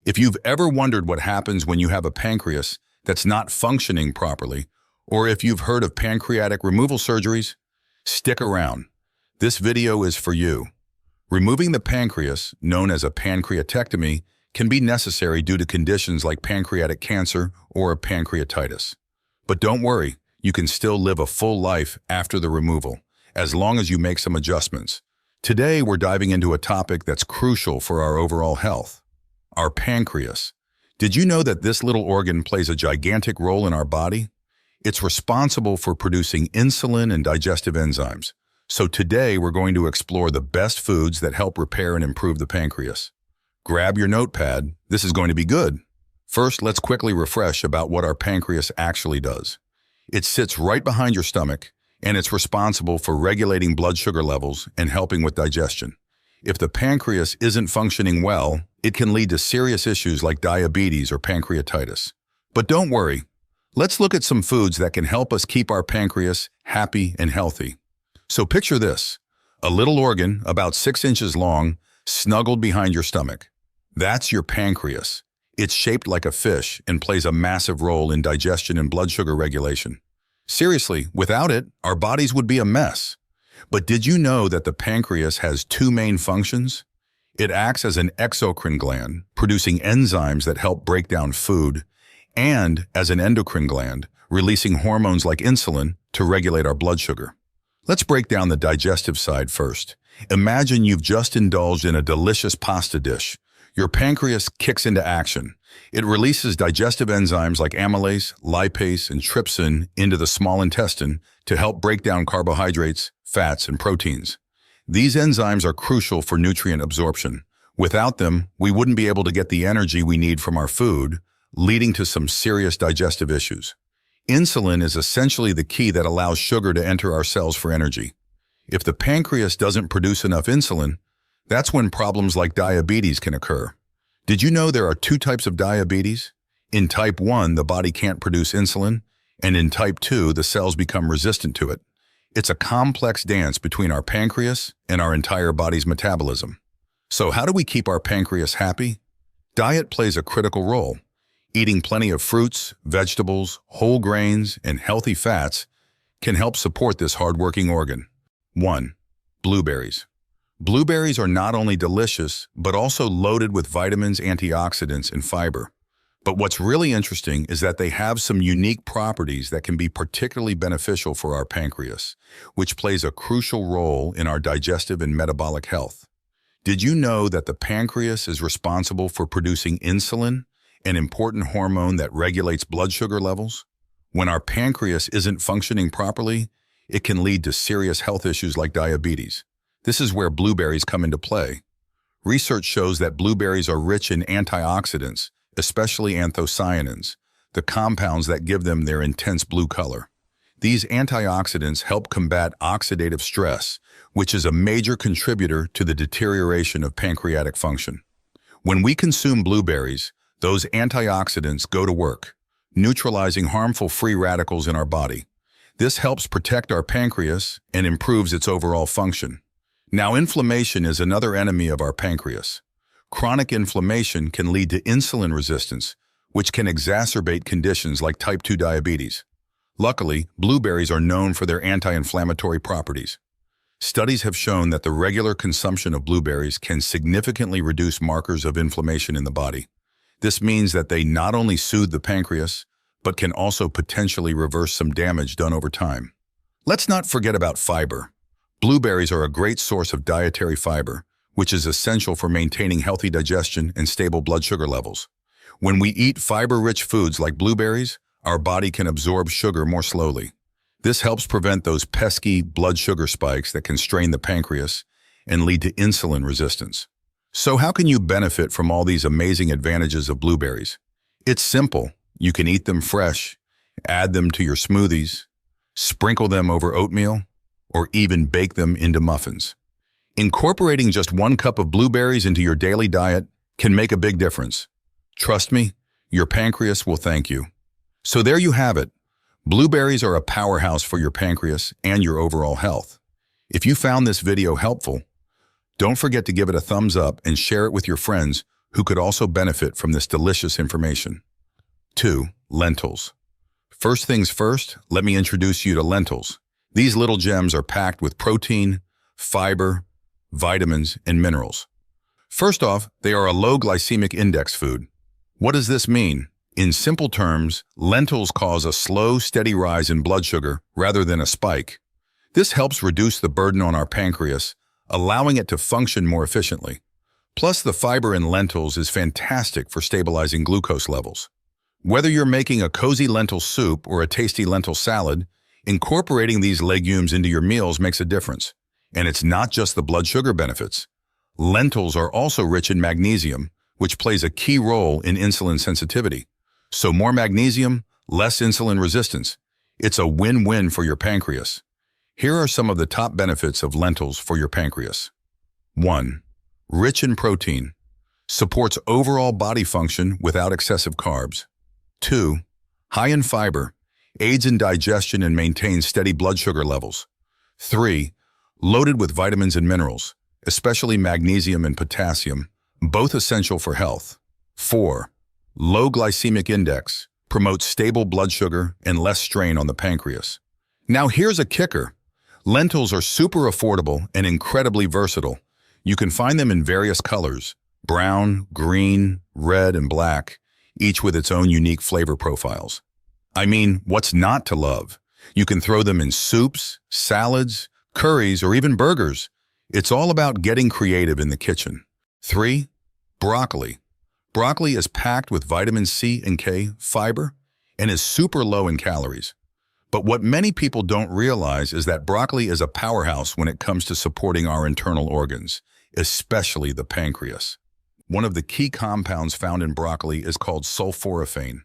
If you've ever wondered what happens when you have a pancreas that's not functioning properly, or if you've heard of pancreatic removal surgeries, stick around. This video is for you. Removing the pancreas, known as a pancreatectomy, can be necessary due to conditions like pancreatic cancer or pancreatitis. But don't worry, you can still live a full life after the removal, as long as you make some adjustments. Today, we're diving into a topic that's crucial for our overall health: our pancreas. Did you know that this little organ plays a gigantic role in our body? It's responsible for producing insulin and digestive enzymes. So today, we're going to explore the best foods that help repair and improve the pancreas. Grab your notepad. This is going to be good. First, let's quickly refresh about what our pancreas actually does. It sits right behind your stomach, and it's responsible for regulating blood sugar levels and helping with digestion. If the pancreas isn't functioning well, it can lead to serious issues like diabetes or pancreatitis. But don't worry. Let's look at some foods that can help us keep our pancreas happy and healthy. So picture this: a little organ about 6 inches long, snuggled behind your stomach. That's your pancreas. It's shaped like a fish and plays a massive role in digestion and blood sugar regulation. Seriously, without it, our bodies would be a mess. But did you know that the pancreas has two main functions? It acts as an exocrine gland, producing enzymes that help break down food, and as an endocrine gland, releasing hormones like insulin to regulate our blood sugar. Let's break down the digestive side first. Imagine you've just indulged in a delicious pasta dish. Your pancreas kicks into action. It releases digestive enzymes like amylase, lipase, and trypsin into the small intestine to help break down carbohydrates, fats, and proteins. These enzymes are crucial for nutrient absorption. Without them, we wouldn't be able to get the energy we need from our food, leading to some serious digestive issues. Insulin is essentially the key that allows sugar to enter our cells for energy. If the pancreas doesn't produce enough insulin, that's when problems like diabetes can occur. Did you know there are two types of diabetes? In type 1, the body can't produce insulin, and in type 2, the cells become resistant to it. It's a complex dance between our pancreas and our entire body's metabolism. So how do we keep our pancreas happy? Diet plays a critical role. Eating plenty of fruits, vegetables, whole grains, and healthy fats can help support this hardworking organ. 1. Blueberries. Blueberries are not only delicious, but also loaded with vitamins, antioxidants, and fiber. But what's really interesting is that they have some unique properties that can be particularly beneficial for our pancreas, which plays a crucial role in our digestive and metabolic health. Did you know that the pancreas is responsible for producing insulin, an important hormone that regulates blood sugar levels? When our pancreas isn't functioning properly, it can lead to serious health issues like diabetes. This is where blueberries come into play. Research shows that blueberries are rich in antioxidants, especially anthocyanins, the compounds that give them their intense blue color. These antioxidants help combat oxidative stress, which is a major contributor to the deterioration of pancreatic function. When we consume blueberries, those antioxidants go to work, neutralizing harmful free radicals in our body. This helps protect our pancreas and improves its overall function. Now, inflammation is another enemy of our pancreas. Chronic inflammation can lead to insulin resistance, which can exacerbate conditions like type 2 diabetes. Luckily, blueberries are known for their anti-inflammatory properties. Studies have shown that the regular consumption of blueberries can significantly reduce markers of inflammation in the body. This means that they not only soothe the pancreas, but can also potentially reverse some damage done over time. Let's not forget about fiber. Blueberries are a great source of dietary fiber, which is essential for maintaining healthy digestion and stable blood sugar levels. When we eat fiber-rich foods like blueberries, our body can absorb sugar more slowly. This helps prevent those pesky blood sugar spikes that can strain the pancreas and lead to insulin resistance. So how can you benefit from all these amazing advantages of blueberries? It's simple. You can eat them fresh, add them to your smoothies, sprinkle them over oatmeal, or even bake them into muffins. Incorporating just 1 cup of blueberries into your daily diet can make a big difference. Trust me, your pancreas will thank you. So there you have it. Blueberries are a powerhouse for your pancreas and your overall health. If you found this video helpful, don't forget to give it a thumbs up and share it with your friends who could also benefit from this delicious information. 2. Lentils. First things first, let me introduce you to lentils. These little gems are packed with protein, fiber, vitamins, and minerals. First off, they are a low glycemic index food. What does this mean? In simple terms, lentils cause a slow, steady rise in blood sugar rather than a spike. This helps reduce the burden on our pancreas, allowing it to function more efficiently. Plus, the fiber in lentils is fantastic for stabilizing glucose levels. Whether you're making a cozy lentil soup or a tasty lentil salad, incorporating these legumes into your meals makes a difference. And it's not just the blood sugar benefits. Lentils are also rich in magnesium, which plays a key role in insulin sensitivity. So more magnesium, less insulin resistance. It's a win-win for your pancreas. Here are some of the top benefits of lentils for your pancreas. 1. Rich in protein. Supports overall body function without excessive carbs. 2. High in fiber. Aids in digestion and maintains steady blood sugar levels. 3. Loaded with vitamins and minerals, especially magnesium and potassium, both essential for health. 4. Low glycemic index. Promotes stable blood sugar and less strain on the pancreas. Now here's a kicker. Lentils are super affordable and incredibly versatile. You can find them in various colors: brown, green, red, and black, each with its own unique flavor profiles. I mean, what's not to love? You can throw them in soups, salads, curries, or even burgers. It's all about getting creative in the kitchen. 3. Broccoli. Broccoli is packed with vitamin C and K, fiber, and is super low in calories. But what many people don't realize is that broccoli is a powerhouse when it comes to supporting our internal organs, especially the pancreas. One of the key compounds found in broccoli is called sulforaphane.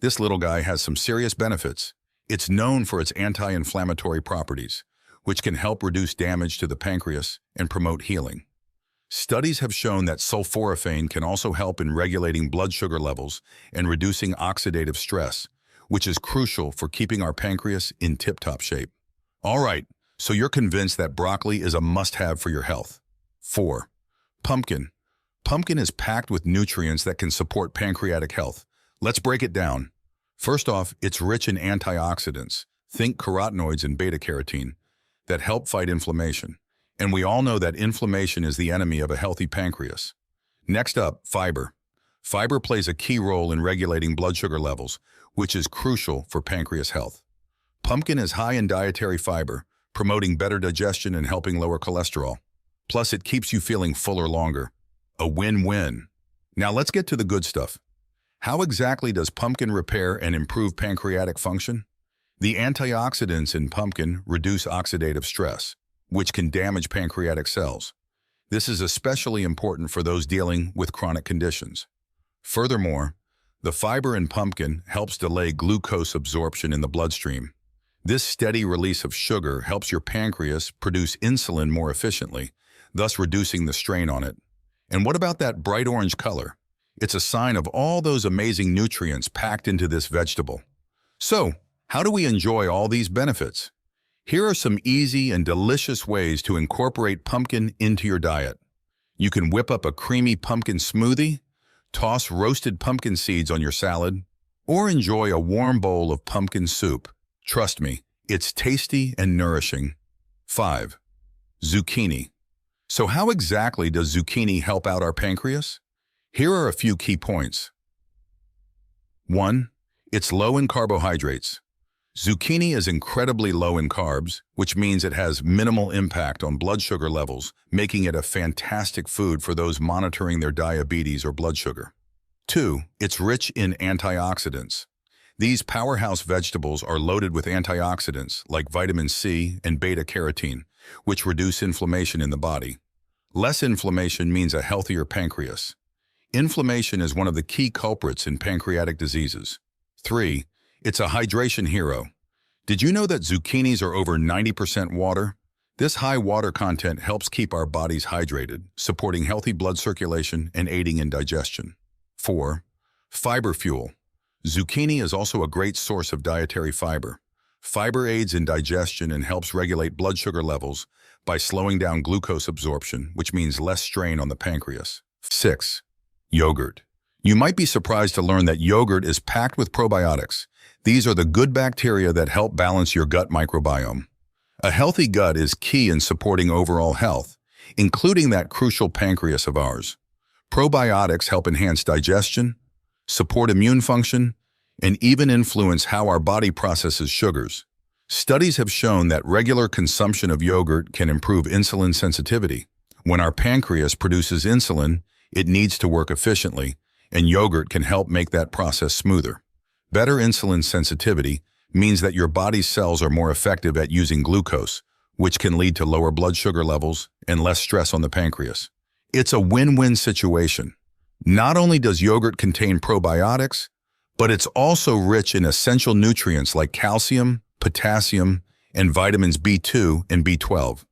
This little guy has some serious benefits. It's known for its anti-inflammatory properties, which can help reduce damage to the pancreas and promote healing. Studies have shown that sulforaphane can also help in regulating blood sugar levels and reducing oxidative stress, which is crucial for keeping our pancreas in tip-top shape. All right, so you're convinced that broccoli is a must-have for your health. 4. Pumpkin. Pumpkin is packed with nutrients that can support pancreatic health. Let's break it down. First off, it's rich in antioxidants. Think carotenoids and beta-carotene that help fight inflammation. And we all know that inflammation is the enemy of a healthy pancreas. Next up, fiber. Fiber plays a key role in regulating blood sugar levels, which is crucial for pancreas health. Pumpkin is high in dietary fiber, promoting better digestion and helping lower cholesterol. Plus, it keeps you feeling fuller longer. A win-win. Now let's get to the good stuff. How exactly does pumpkin repair and improve pancreatic function? The antioxidants in pumpkin reduce oxidative stress, which can damage pancreatic cells. This is especially important for those dealing with chronic conditions. Furthermore, the fiber in pumpkin helps delay glucose absorption in the bloodstream. This steady release of sugar helps your pancreas produce insulin more efficiently, thus reducing the strain on it. And what about that bright orange color? It's a sign of all those amazing nutrients packed into this vegetable. So, how do we enjoy all these benefits? Here are some easy and delicious ways to incorporate pumpkin into your diet. You can whip up a creamy pumpkin smoothie, toss roasted pumpkin seeds on your salad, or enjoy a warm bowl of pumpkin soup. Trust me, it's tasty and nourishing. 5. Zucchini. So how exactly does zucchini help out our pancreas? Here are a few key points. 1. It's low in carbohydrates. Zucchini is incredibly low in carbs, which means it has minimal impact on blood sugar levels, making it a fantastic food for those monitoring their diabetes or blood sugar. 2. It's rich in antioxidants. These powerhouse vegetables are loaded with antioxidants like vitamin C and beta-carotene, which reduce inflammation in the body. Less inflammation means a healthier pancreas. Inflammation is one of the key culprits in pancreatic diseases. 3. It's a hydration hero. Did you know that zucchinis are over 90% water? This high water content helps keep our bodies hydrated, supporting healthy blood circulation and aiding in digestion. 4. Fiber fuel. Zucchini is also a great source of dietary fiber. Fiber aids in digestion and helps regulate blood sugar levels by slowing down glucose absorption, which means less strain on the pancreas. 6. Yogurt. You might be surprised to learn that yogurt is packed with probiotics. These are the good bacteria that help balance your gut microbiome. A healthy gut is key in supporting overall health, including that crucial pancreas of ours. Probiotics help enhance digestion, support immune function, and even influence how our body processes sugars. Studies have shown that regular consumption of yogurt can improve insulin sensitivity. When our pancreas produces insulin, it needs to work efficiently, and yogurt can help make that process smoother. Better insulin sensitivity means that your body's cells are more effective at using glucose, which can lead to lower blood sugar levels and less stress on the pancreas. It's a win-win situation. Not only does yogurt contain probiotics, but it's also rich in essential nutrients like calcium, potassium, and vitamins B2 and B12.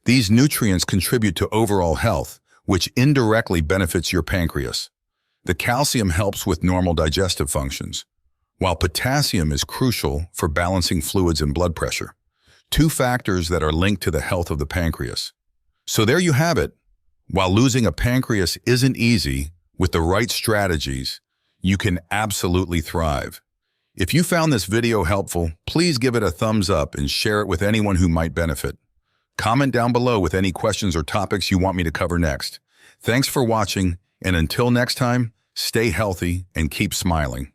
These nutrients contribute to overall health, which indirectly benefits your pancreas. The calcium helps with normal digestive functions, while potassium is crucial for balancing fluids and blood pressure, two factors that are linked to the health of the pancreas. So there you have it. While losing a pancreas isn't easy, with the right strategies, you can absolutely thrive. If you found this video helpful, please give it a thumbs up and share it with anyone who might benefit. Comment down below with any questions or topics you want me to cover next. Thanks for watching, and until next time, stay healthy and keep smiling.